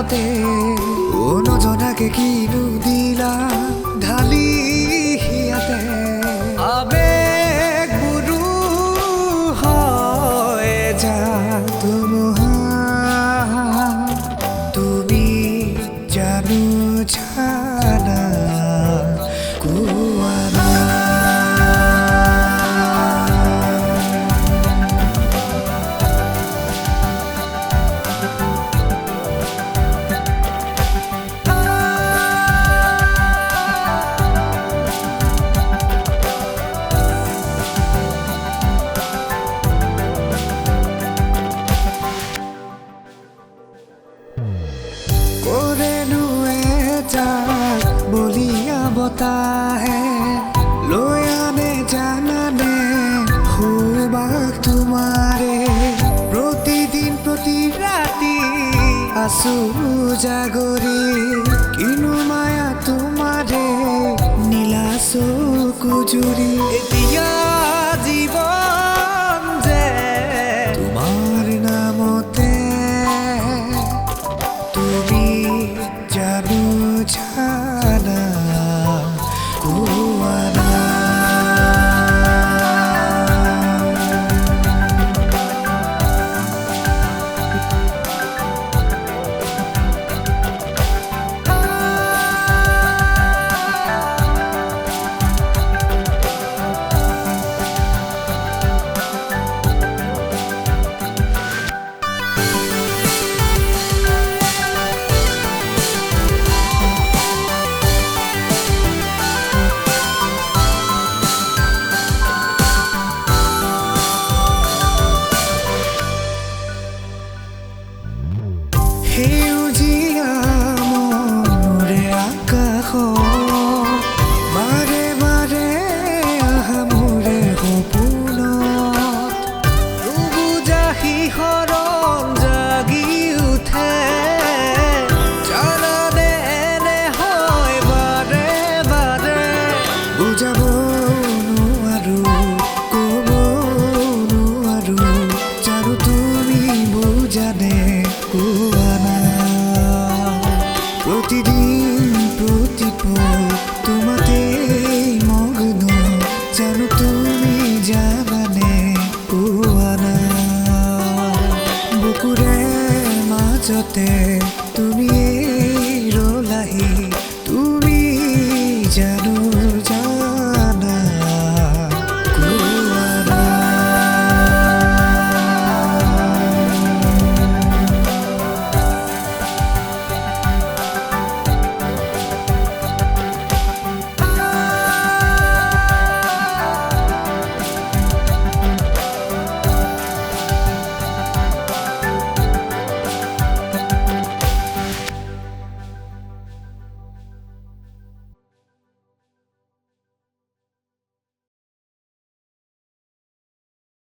নামতে নজনাকে কিনো দিলা ঢালি হিয়াতে আবেগবোৰো হয় যাক ধুমুহা তুমি জানো জানা কোৱা না বলিয়া বতাহে লৈ আনে জানানে সুবাস তোমাৰে প্ৰতিদিন প্ৰতি ৰাতি আছো জাগৰি কিনো মায়া তোমাৰে নীলা চকু জুৰি এতিয়া জীৱন যে তোমাৰ নামতে তুমি জানো জানা কোৱা না সেউজীয়া মনৰে আকাশ বাৰে বাৰে আহা মোৰে সপোনত নুবুজা শিহৰণ জাগি উঠে জানানে এনে হয় বাৰে বাৰে বুজাব নোৱাৰো ক'ব নোৱাৰো জানো তুমি বুজানে কোৱা না প্ৰতিদিন প্ৰতিপল তোমাতেই মগ্ন জানো তুমি জানানে কোৱা না বুকুৰে মাজতে তুমি ৰলাহি তুমি জানো